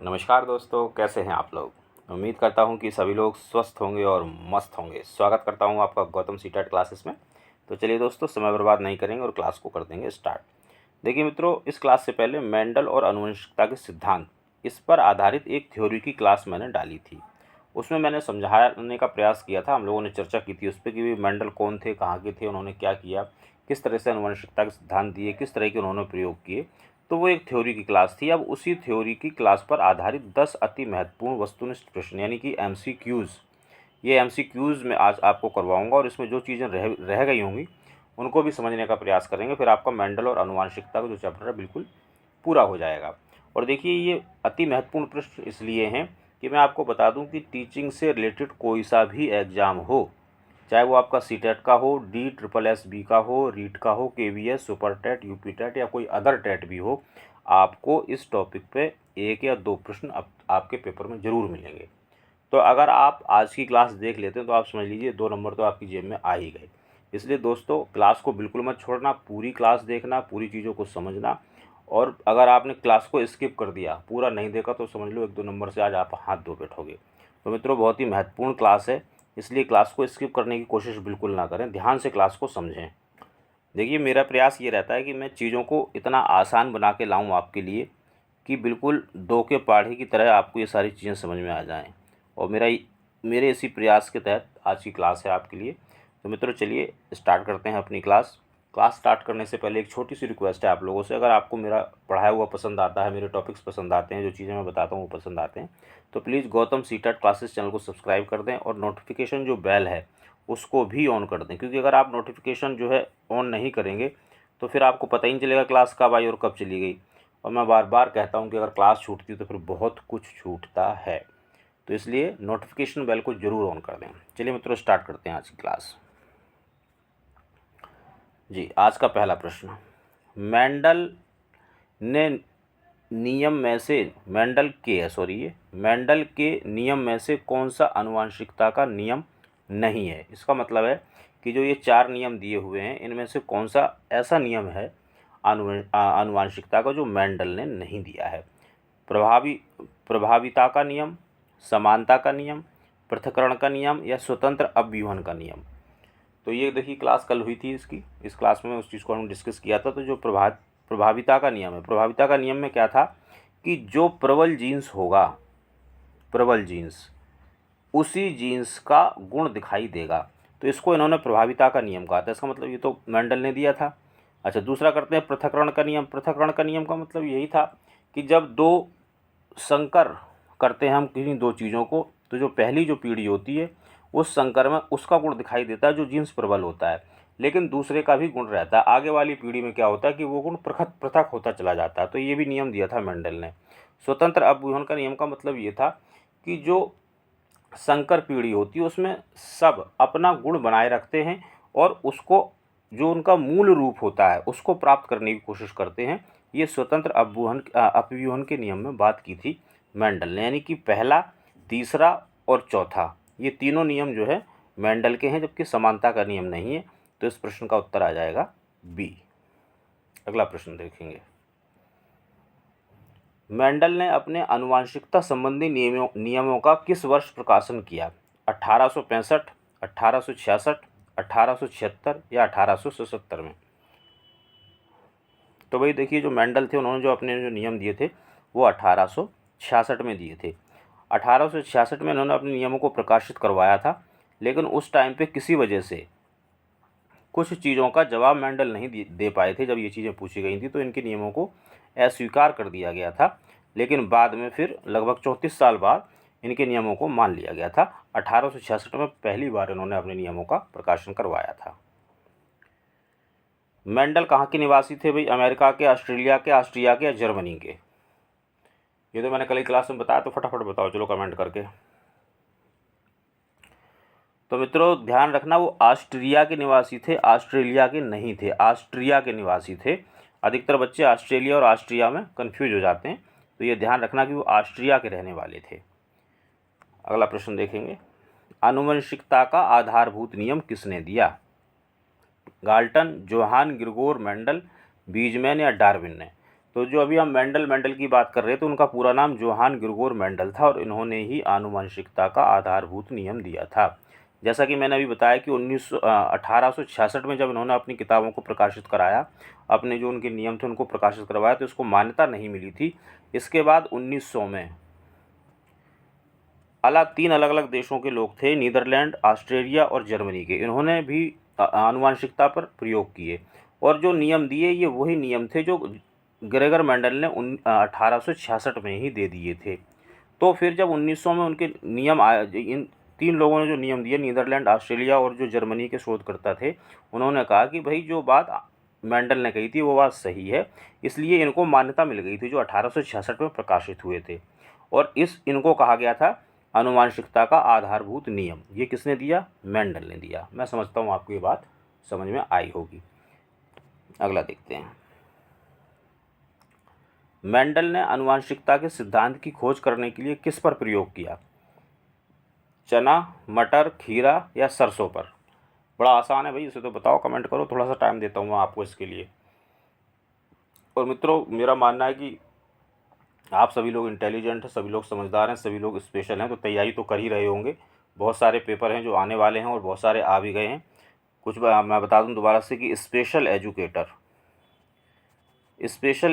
नमस्कार दोस्तों, कैसे हैं आप लोग। उम्मीद करता हूं कि सभी लोग स्वस्थ होंगे और मस्त होंगे। स्वागत करता हूं आपका गौतम सीटेट क्लासेस में। तो चलिए दोस्तों, समय बर्बाद नहीं करेंगे और क्लास को कर देंगे स्टार्ट। देखिए मित्रों, इस क्लास से पहले मेंडल और आनुवंशिकता के सिद्धांत, इस पर आधारित एक थ्योरी की क्लास मैंने डाली थी। उसमें मैंने समझाने का प्रयास किया था, हम लोगों ने चर्चा की थी उस पर कि मेंडल कौन थे, कहाँ के थे, उन्होंने क्या किया, किस तरह से आनुवंशिकता के सिद्धांत दिए, किस तरह के उन्होंने प्रयोग किए। तो वो एक थ्योरी की क्लास थी। अब उसी थ्योरी की क्लास पर आधारित 10 अति महत्वपूर्ण वस्तुनिष्ठ प्रश्न यानी कि MCQs, ये MCQs मैं आज आपको करवाऊंगा और इसमें जो चीज़ें रह गई होंगी उनको भी समझने का प्रयास करेंगे। फिर आपका मेंडल और आनुवंशिकता का जो चैप्टर है बिल्कुल पूरा हो जाएगा। और देखिए, ये अति महत्वपूर्ण प्रश्न इसलिए हैं कि मैं आपको बता दूं कि टीचिंग से रिलेटेड कोई सा भी एग्ज़ाम हो, चाहे वो आपका सीटेट का हो, DSSB का हो, रीट का हो, KVS, super TET, UP TET या कोई अदर टेट भी हो, आपको इस टॉपिक पे 1 या 2 प्रश्न आपके पेपर में ज़रूर मिलेंगे। तो अगर आप आज की क्लास देख लेते हैं तो आप समझ लीजिए 2 नंबर तो आपकी जेब में आ ही गए। इसलिए दोस्तों, क्लास को बिल्कुल मत छोड़ना, पूरी क्लास देखना, पूरी चीज़ों को समझना। और अगर आपने क्लास को स्किप कर दिया, पूरा नहीं देखा, तो समझ लो 1-2 नंबर से आज आप हाथ धो बैठोगे। तो मित्रों, बहुत ही महत्वपूर्ण क्लास है, इसलिए क्लास को स्किप करने की कोशिश बिल्कुल ना करें, ध्यान से क्लास को समझें। देखिए, मेरा प्रयास ये रहता है कि मैं चीज़ों को इतना आसान बना के लाऊं आपके लिए कि बिल्कुल दो के पाढ़े की तरह आपको ये सारी चीज़ें समझ में आ जाएं। और मेरे इसी प्रयास के तहत आज की क्लास है आपके लिए। तो मित्रों, चलिए स्टार्ट करते हैं अपनी क्लास। क्लास स्टार्ट करने से पहले एक छोटी सी रिक्वेस्ट है आप लोगों से। अगर आपको मेरा पढ़ाया हुआ पसंद आता है, मेरे टॉपिक्स पसंद आते हैं, जो चीज़ें मैं बताता हूँ वो पसंद आते हैं, तो please Gautam CTET classes channel को सब्सक्राइब कर दें और नोटिफिकेशन जो बेल है उसको भी ऑन कर दें। क्योंकि अगर आप नोटिफिकेशन जो है ऑन नहीं करेंगे तो फिर आपको पता ही नहीं चलेगा क्लास कब आई और कब चली गई। और मैं बार बार कहता हूँ कि अगर क्लास छूटती है तो फिर बहुत कुछ छूटता है। तो इसलिए नोटिफिकेशन बेल को ज़रूर ऑन कर दें। चलिए मित्रों, स्टार्ट करते हैं आज की क्लास। जी, आज का पहला प्रश्न, मेंडल ने नियम में से मेंडल के नियम में से कौन सा आनुवंशिकता का नियम नहीं है। इसका मतलब है कि जो ये 4 नियम दिए हुए हैं इनमें से कौन सा ऐसा नियम है आनुवंशिकता का जो मेंडल ने नहीं दिया है। प्रभाविता का नियम, समानता का नियम, पृथक्करण का नियम या स्वतंत्र अपव्यूहन का नियम। तो ये देखिए, क्लास कल हुई थी इस क्लास में उस चीज़ को हम डिस्कस किया था। तो जो प्रभाविता का नियम है, प्रभाविता का नियम में क्या था कि जो प्रबल जीन्स होगा, प्रबल जीन्स उसी जीन्स का गुण दिखाई देगा। तो इसको इन्होंने प्रभाविता का नियम कहा था। इसका मतलब ये तो मेंडल ने दिया था। अच्छा, दूसरा करते हैं पृथक्करण का नियम। पृथक्करण का नियम का मतलब यही था कि जब दो संकर करते हैं हम किन्हीं दो चीज़ों को, तो जो पहली जो पीढ़ी होती है उस संकर में उसका गुण दिखाई देता है जो जीन्स प्रबल होता है, लेकिन दूसरे का भी गुण रहता है। आगे वाली पीढ़ी में क्या होता है कि वो गुण पृथक पृथक होता चला जाता है। तो ये भी नियम दिया था मेंडल ने। स्वतंत्र अपव्यूहन का नियम का मतलब ये था कि जो संकर पीढ़ी होती है उसमें सब अपना गुण बनाए रखते हैं और उसको, जो उनका मूल रूप होता है, उसको प्राप्त करने की कोशिश करते हैं। ये स्वतंत्र अपव्यूहन के नियम में बात की थी मेंडल ने। यानी कि पहला, तीसरा और चौथा, ये तीनों नियम जो है मेंडल के हैं, जबकि समानता का नियम नहीं है। तो इस प्रश्न का उत्तर आ जाएगा बी। अगला प्रश्न देखेंगे, मेंडल ने अपने आनुवंशिकता संबंधी नियमों का किस वर्ष प्रकाशन किया। 1865, 1866, 1876 या 1877 में। तो भाई देखिए, जो मेंडल थे उन्होंने जो अपने जो नियम दिए थे वो 1866 में दिए थे। 1866 में उन्होंने अपने नियमों को प्रकाशित करवाया था, लेकिन उस टाइम पे किसी वजह से कुछ चीज़ों का जवाब मेंडल नहीं दे पाए थे। जब ये चीज़ें पूछी गई थी तो इनके नियमों को अस्वीकार कर दिया गया था, लेकिन बाद में फिर लगभग 34 साल बाद इनके नियमों को मान लिया गया था। 1866 में पहली बार इन्होंने अपने नियमों का प्रकाशन करवाया था। मेंडल कहाँ के निवासी थे भाई? अमेरिका के, ऑस्ट्रेलिया के, ऑस्ट्रिया के या जर्मनी के? ये तो मैंने कल ही क्लास में बताया, तो फटाफट बताओ चलो कमेंट करके। तो मित्रों, ध्यान रखना, वो ऑस्ट्रिया के निवासी थे, ऑस्ट्रेलिया के नहीं थे, ऑस्ट्रिया के निवासी थे। अधिकतर बच्चे ऑस्ट्रेलिया और ऑस्ट्रिया में कंफ्यूज हो जाते हैं, तो ये ध्यान रखना कि वो ऑस्ट्रिया के रहने वाले थे। अगला प्रश्न देखेंगे, आनुवंशिकता का आधारभूत नियम किसने दिया? गाल्टन, जोहान, ग्रिगोर मेंडल, बीजमैन या डार्विन ने? तो जो अभी हम मेंडल की बात कर रहे थे, तो उनका पूरा नाम जोहान ग्रिगोर मेंडल था और इन्होंने ही आनुवंशिकता का आधारभूत नियम दिया था। जैसा कि मैंने अभी बताया कि 1866 में जब इन्होंने अपनी किताबों को प्रकाशित कराया, अपने जो उनके नियम थे उनको प्रकाशित करवाया, तो इसको मान्यता नहीं मिली थी। इसके बाद 1900 में तीन अलग अलग देशों के लोग थे, नीदरलैंड, ऑस्ट्रेलिया और जर्मनी के, इन्होंने भी आनुवंशिकता पर प्रयोग किए और जो नियम दिए ये वही नियम थे जो ग्रेगर मेंडल ने 1866 में ही दे दिए थे। तो फिर जब 1900 में उनके नियम इन तीन लोगों ने जो नियम दिए, नीदरलैंड, ऑस्ट्रेलिया और जो जर्मनी के शोधकर्ता थे, उन्होंने कहा कि भाई जो बात मेंडल ने कही थी वो बात सही है, इसलिए इनको मान्यता मिल गई थी, जो 1866 में प्रकाशित हुए थे। और इनको कहा गया था आनुवंशिकता का आधारभूत नियम। ये किसने दिया? मेंडल ने दिया। मैं समझता हूँ आपको ये बात समझ में आई होगी। अगला देखते हैं। मेंडल ने आनुवंशिकता के सिद्धांत की खोज करने के लिए किस पर प्रयोग किया? चना, मटर, खीरा या सरसों पर? बड़ा आसान है भाई, इसे तो बताओ, कमेंट करो, थोड़ा सा टाइम देता हूँ मैं आपको इसके लिए। और मित्रों, मेरा मानना है कि आप सभी लोग इंटेलिजेंट हैं, सभी लोग समझदार हैं, सभी लोग स्पेशल हैं, तो तैयारी तो कर ही रहे होंगे। बहुत सारे पेपर हैं जो आने वाले हैं और बहुत सारे आ भी गए हैं। कुछ मैं बता दूं दोबारा से कि स्पेशल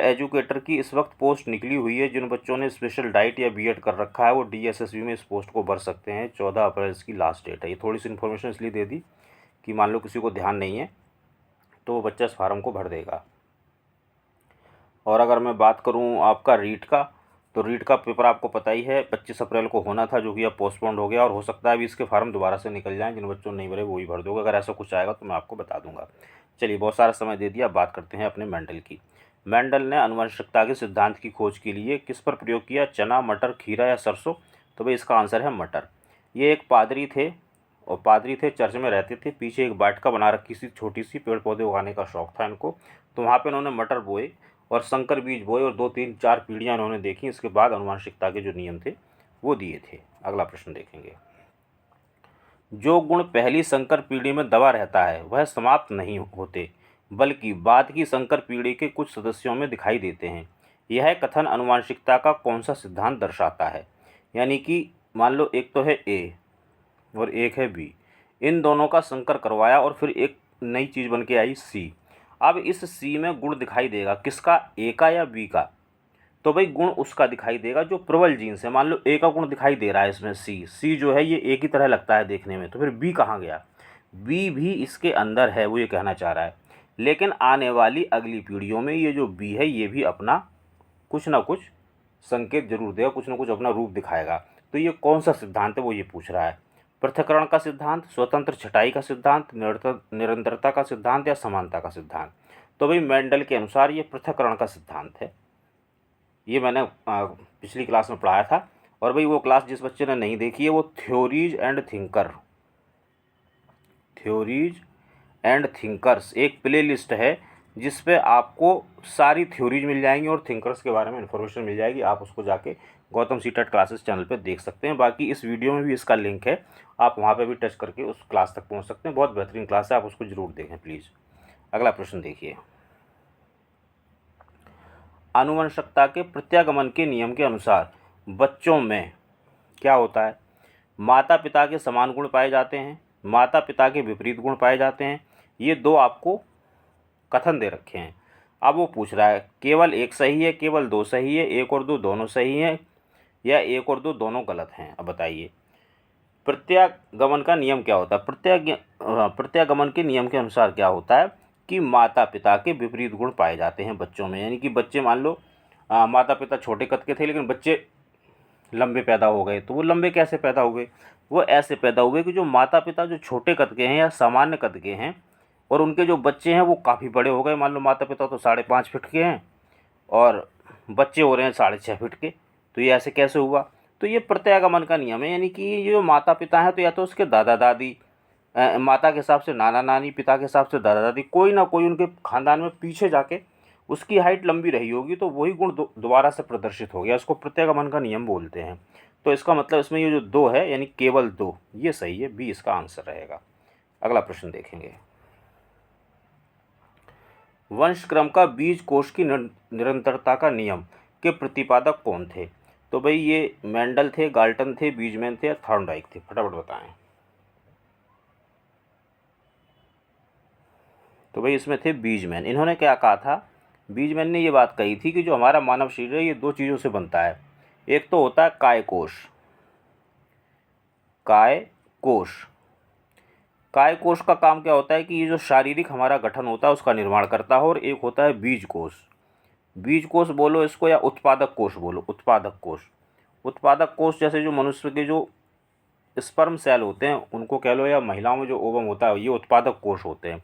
एजुकेटर की इस वक्त पोस्ट निकली हुई है। जिन बच्चों ने स्पेशल डाइट या बीएड कर रखा है वो डीएसएसबी में इस पोस्ट को भर सकते हैं। 14 अप्रैल इसकी लास्ट डेट है। ये थोड़ी सी इन्फॉर्मेशन इसलिए दे दी कि मान लो किसी को ध्यान नहीं है तो वो बच्चा इस फार्म को भर देगा। और अगर मैं बात करूं आपका रीट का, तो रीट का पेपर आपको पता ही है 25 अप्रैल को होना था, जो कि अब पोस्टपोन्ड हो गया और हो सकता है अभी इसके फार्म दोबारा से निकल जाएं। जिन बच्चों ने नहीं भरे वो ही भर दोगे। अगर ऐसा कुछ आएगा तो मैं आपको बता दूंगा। चलिए, बहुत सारा समय दे दिया, बात करते हैं अपने मेंडल की। मेंडल ने आनुवंशिकता के सिद्धांत की खोज के लिए किस पर प्रयोग किया? चना, मटर, खीरा या सरसों? तो भाई इसका आंसर है मटर। ये एक पादरी थे और पादरी थे, चर्च में रहते थे। पीछे एक वाटिका बना रखी सी छोटी सी, पेड़ पौधे उगाने का शौक था इनको, तो वहाँ पे इन्होंने मटर बोए और संकर बीज बोए और 2-3-4 पीढ़ियाँ इन्होंने देखी। इसके बाद आनुवंशिकता के जो नियम थे वो दिए थे। अगला प्रश्न देखेंगे। जो गुण पहली संकर पीढ़ी में दबा रहता है वह समाप्त नहीं होते, बल्कि बाद की संकर पीढ़ी के कुछ सदस्यों में दिखाई देते हैं। यह कथन आनुवंशिकता का कौन सा सिद्धांत दर्शाता है? यानी कि मान लो एक तो है ए और एक है बी, इन दोनों का संकर करवाया और फिर एक नई चीज़ बन के आई सी। अब इस सी में गुण दिखाई देगा, किसका? ए का या बी का? तो भाई गुण उसका दिखाई देगा जो प्रबल जीन से। मान लो ए का गुण दिखाई दे रहा है इसमें, सी जो है ये ए की तरह लगता है देखने में, तो फिर बी कहाँ गया? बी भी इसके अंदर है, वो ये कहना चाह रहा है। लेकिन आने वाली अगली पीढ़ियों में ये जो बी है ये भी अपना कुछ ना कुछ संकेत जरूर देगा, कुछ ना कुछ अपना रूप दिखाएगा। तो ये कौन सा सिद्धांत है वो ये पूछ रहा है। पृथक्करण का सिद्धांत, स्वतंत्र छटाई का सिद्धांत, निरंतरता का सिद्धांत या समानता का सिद्धांत? तो भाई मेंडल के अनुसार ये पृथक्करण का सिद्धांत है। ये मैंने पिछली क्लास में पढ़ाया था। और भाई वो क्लास जिस बच्चे ने नहीं देखी है वो थ्योरीज एंड थिंकर्स एक प्ले लिस्ट है जिस पे आपको सारी थ्योरीज मिल जाएंगी और थिंकर्स के बारे में इन्फॉर्मेशन मिल जाएगी। आप उसको जाके गौतम सीटेट क्लासेस चैनल पे देख सकते हैं। बाकी इस वीडियो में भी इसका लिंक है, आप वहाँ पे भी टच करके उस क्लास तक पहुँच सकते हैं। बहुत बेहतरीन क्लास है, आप उसको ज़रूर देखें प्लीज़। अगला प्रश्न देखिए। आनुवंशिकता के प्रत्यागमन के नियम के अनुसार बच्चों में क्या होता है? माता पिता के समान गुण पाए जाते हैं, माता पिता के विपरीत गुण पाए जाते हैं। ये दो आपको कथन दे रखे हैं। अब वो पूछ रहा है केवल एक सही है, केवल दो सही है, एक और दो दोनों सही हैं, या एक और दो दोनों गलत हैं? अब बताइए प्रत्यागमन का नियम क्या होता है? प्रत्यागमन के नियम के अनुसार क्या होता है कि माता पिता के विपरीत गुण पाए जाते हैं बच्चों में। यानी कि बच्चे मान लो माता पिता छोटे कद के थे लेकिन बच्चे लंबे पैदा हो गए, तो वो लंबे कैसे पैदा हुए? वो ऐसे पैदा हुए कि जो माता पिता जो छोटे कद के हैं या सामान्य कद के हैं और उनके जो बच्चे हैं वो काफ़ी बड़े हो गए। मान लो माता पिता तो 5.5 फीट के हैं और बच्चे हो रहे हैं 6.5 फीट के, तो ये ऐसे कैसे हुआ? तो ये प्रत्यागमन का नियम है। यानी कि ये जो माता पिता हैं तो या तो उसके दादा दादी, माता के हिसाब से नाना नानी, पिता के हिसाब से दादा दादी, कोई ना कोई उनके खानदान में पीछे जाके उसकी हाइट लंबी रही होगी, तो वही गुण दोबारा से प्रदर्शित हो गया। इसको प्रत्यागमन का नियम बोलते हैं। तो इसका मतलब इसमें ये जो दो है यानी केवल दो, ये सही है, बी इसका आंसर रहेगा। अगला प्रश्न देखेंगे। वंशक्रम का बीज कोश की निरंतरता का नियम के प्रतिपादक कौन थे? तो भाई ये मेंडल थे, गाल्टन थे, बीजमैन थे या थॉर्नडाइक थे? फटाफट बताएं। तो भाई इसमें थे बीजमैन। इन्होंने क्या कहा था? बीजमैन ने ये बात कही थी कि जो हमारा मानव शरीर है ये दो चीज़ों से बनता है। एक तो होता है कायकोश, कायकोश। कायकोश का काम क्या होता है कि ये जो शारीरिक हमारा गठन होता है उसका निर्माण करता है। और एक होता है बीजकोश। बीजकोश बोलो इसको या उत्पादक कोश बोलो, उत्पादक कोश। उत्पादक कोश जैसे जो मनुष्य के जो स्पर्म सेल होते हैं उनको कह लो, या महिलाओं में जो ओवम होता है, ये उत्पादक कोश होते हैं।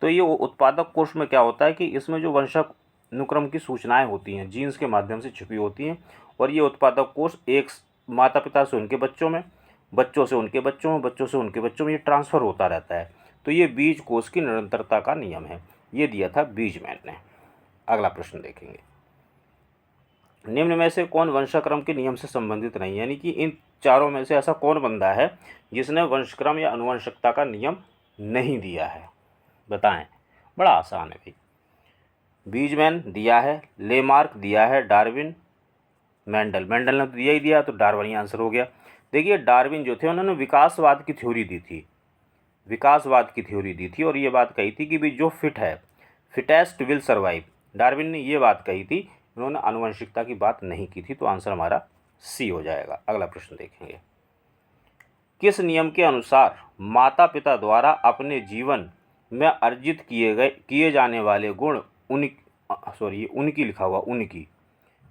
तो ये उत्पादक कोश में क्या होता है कि इसमें जो वंशानुक्रम की सूचनाएं होती हैं जीन्स के माध्यम से छुपी होती हैं, और ये उत्पादक कोश एक माता पिता से उनके बच्चों में, बच्चों से उनके बच्चों में, बच्चों से उनके बच्चों में ये ट्रांसफ़र होता रहता है। तो ये बीज कोश की निरंतरता का नियम है। ये दिया था बीजमैन ने। अगला प्रश्न देखेंगे। निम्न में से कौन वंशाक्रम के नियम से संबंधित नहीं? यानी कि इन चारों में से ऐसा कौन बंदा है जिसने वंशक्रम या अनुवंशिकता का नियम नहीं दिया है? बताएं। बड़ा आसान है भाई। बीजमैन दिया है, लेमार्क दिया है, डार्विन, मेंडल। मेंडल ने तो दिया ही दिया, तो डार्विन ही आंसर हो गया। देखिए डार्विन जो थे उन्होंने विकासवाद की थ्योरी दी थी, विकासवाद की थ्योरी दी थी, और ये बात कही थी कि भाई जो फिट है, फिटेस्ट विल सर्वाइव। डार्विन ने ये बात कही थी, उन्होंने आनुवंशिकता की बात नहीं की थी। तो आंसर हमारा सी हो जाएगा। अगला प्रश्न देखेंगे। किस नियम के अनुसार माता पिता द्वारा अपने जीवन में अर्जित किए जाने वाले गुण उनकी लिखा हुआ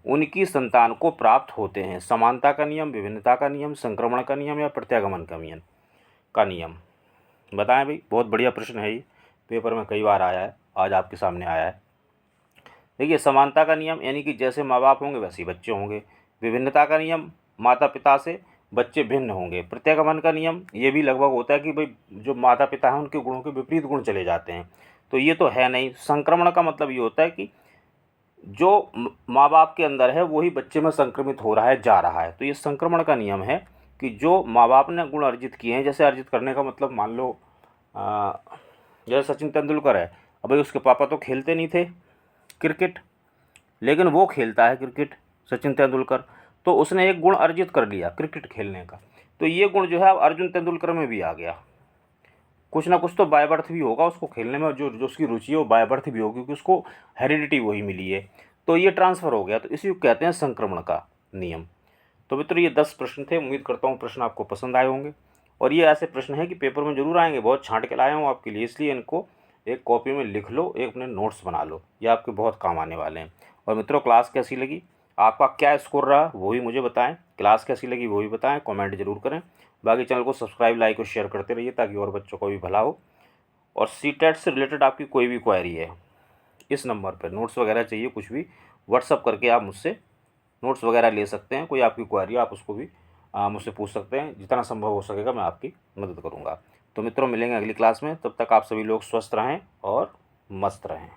उनकी संतान को प्राप्त होते हैं? समानता का नियम, विभिन्नता का नियम, संक्रमण का नियम या प्रत्यागमन का नियम? बताएं भाई। बहुत बढ़िया प्रश्न है, ये पेपर में कई बार आया है, आज आपके सामने आया है। देखिए समानता का नियम यानी कि जैसे माँ बाप होंगे वैसे ही बच्चे होंगे। विभिन्नता का नियम, माता पिता से बच्चे भिन्न होंगे। प्रत्यागमन का नियम ये भी लगभग होता है कि भाई जो माता पिता हैं उनके गुणों के विपरीत गुण चले जाते हैं, तो ये तो है नहीं। संक्रमण का मतलब ये होता है कि जो माँ बाप के अंदर है वही बच्चे में संक्रमित हो रहा है, जा रहा है। तो ये संक्रमण का नियम है कि जो माँ बाप ने गुण अर्जित किए हैं, जैसे अर्जित करने का मतलब मान लो जैसे सचिन तेंदुलकर है, अब भाई उसके पापा तो खेलते नहीं थे क्रिकेट, लेकिन वो खेलता है क्रिकेट, सचिन तेंदुलकर, तो उसने एक गुण अर्जित कर लिया क्रिकेट खेलने का। तो ये गुण जो है अब अर्जुन तेंदुलकर में भी आ गया। कुछ ना कुछ तो बाय बर्थ भी होगा उसको खेलने में, जो जो उसकी रुचि है वो बाय बर्थ भी होगी क्योंकि उसको हेरिडिटी वही मिली है, तो ये ट्रांसफ़र हो गया। तो इसी को कहते हैं संक्रमण का नियम। तो मित्रों ये 10 प्रश्न थे। उम्मीद करता हूँ प्रश्न आपको पसंद आए होंगे, और ये ऐसे प्रश्न हैं कि पेपर में जरूर आएंगे। बहुत छांट के लाया हूँ आपके लिए, इसलिए इनको एक कॉपी में लिख लो, एक अपने नोट्स बना लो, ये आपके बहुत काम आने वाले हैं। और मित्रों क्लास कैसी लगी, आपका क्या स्कोर रहा वो भी मुझे बताएं, क्लास कैसी लगी वो भी बताएं, कमेंट जरूर करें। बाकी चैनल को सब्सक्राइब, लाइक और शेयर करते रहिए ताकि और बच्चों को भी भला हो। और सीटेट से रिलेटेड आपकी कोई भी क्वेरी है, इस नंबर पर नोट्स वगैरह चाहिए, कुछ भी व्हाट्सअप करके आप मुझसे नोट्स वगैरह ले सकते हैं। कोई आपकी क्वेरी आप उसको भी मुझसे पूछ सकते हैं। जितना संभव हो सकेगा मैं आपकी मदद करूँगा। तो मित्रों मिलेंगे अगली क्लास में, तब तक आप सभी लोग स्वस्थ रहें और मस्त रहें।